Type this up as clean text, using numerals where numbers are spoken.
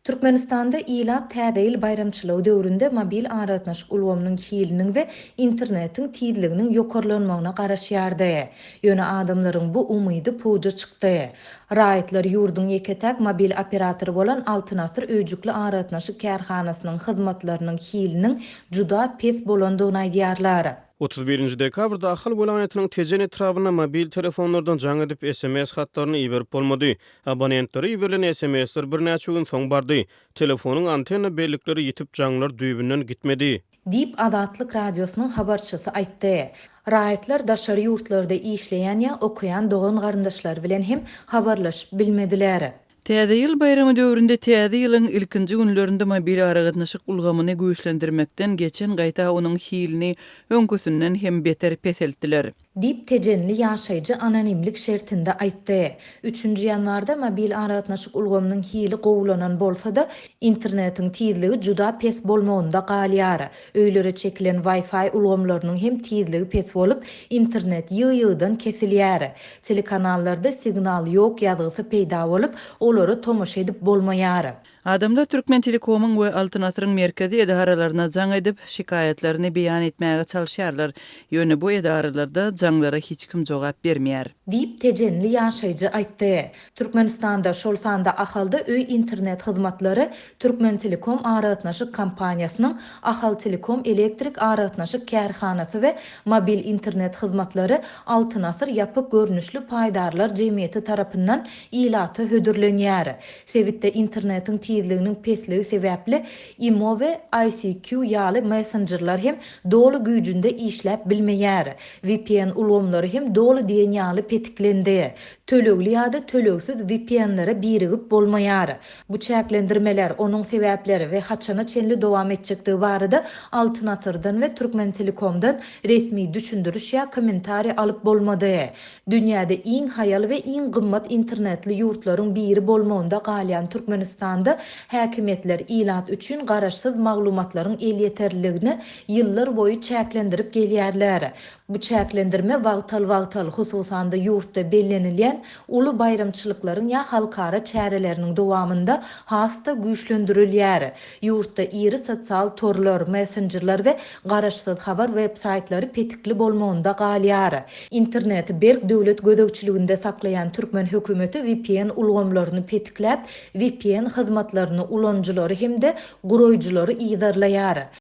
Türkmenistanda ila täze bayramçylygy döwründe mobil aratnaşyk ulgamynyň hiliniň we internetiň tiýdliginiň ýokarlanmagyna garaş ýardy. Ýöne adamlaryň bu umydy puja çykdy. Raýatlar ýurduň ýeketäk mobil operatory bolan Altynasyr öýjükli aratnaşyk kärhanasynyň hyzmatlarynyň hiliniň juda pes bolandygyny aýdýarlar. 31 dekabrda ahal welaýatynyň tejen etrawyna mobil telefonlardan jaň edip SMS hatlaryny iýerip bolmady. Abonentleri iýerilen SMS-ler birnäçe gün soň bardy. Telefonyň antenna bellikleri ýitip jaňlar düýbünden gitmedi. Dip Adatlyk radiosynyň habarçysy aýtdy. Raýatlar daşary ýurtlarda işleýän ýa okuyan dogan garyndaşlar bilen hem habarlaşyp bilmediler. Täze ýyl bayramy döwründe täze ýylyň ilkinji günlerinde mobil aragatnaşyk ulgamyny güýçlendirmekden geçen gaýta onuň hilini öňküsünden hem beter peseltdiler. Dip tejenli ýaşaýjy anonimlik şertinde aýtdy. 3 ýanwarda mobil aratnaşyk ulgamynyň hili gowulanan bolsa-da internetiň tiýdligi juda pes bolmagynda galýar. Öýlere çekilen Wi-Fi ulgamlarynyň hem tiýdligi pes bolup internet ýygy-ýygydan kesilýär. Telekanallarda signal ýok ýazgysy peýda bolup olary tomaşa edip bolmaýar. Adamlar Türkmen Telekomyň we Altynasyryň merkezi edaralaryna jaň edip şikayetlerini beýan etmäge çalşýarlar. Ýöne bu edaralarda jaňlara hiç kim jogap bermeýär. Dip tejenli ýaşaýjy aýtdy. Türkmenistanda şol sanda ahalda öý internet hyzmatlary Türkmen Telekom aratnaşyk kompaniýasynyň Ahal Telekom elektrik aratnaşyk kärhanasy we mobil internet hyzmatlary Altynasyr ýapyk görnüşli paýdarlar jemgyýeti tarapyndan ilata hödürlenýär. Sebitde internetiň tiýdliginiň pesligi sebäpli IMO we ICQ ýaly messengerler hem dolu güýjünde işläp bilmeýär. VPN ulgamlary hem dolu diýen ýaly petiklendi. Tölegli ýa-da tölegsiz VPN-lere birigip bolmaýar. Bu çäklendirmeler, onuň sebäpleri we haçana çenli dowam etjekdigi barada Altynasyrdan we Türkmen Telekomdan resmi düşündürüş ýa kommentari alyp bolmady. Dünýäde iň haýal we iň gymmat internetli ýurtlaryň biri bolmagynda galýan Türkmenistanda häkimetler ilat üçin garaşsyz maglumatlaryň el ýeterliligini ýyllar boýy çäklendirip gelýärler. Bu çäklendirme wagtal hususanda ýurtda bellenilýän uly bayramçylyklaryň ýa halkara çäreleriniň dowamında hasta güýçlendirilýär. Ýurtda iri sosial torlar, messengerler we garaşsyz habar websaytlary petikli bolmagynda galýar. Interneti berk döwlet gödekçiliginde saklayan Türkmen hökümeti VPN ulgamlaryny petikläp, VPN hyzmatlaryny ulanjylary hem de guroýjulary ýydarlaýar.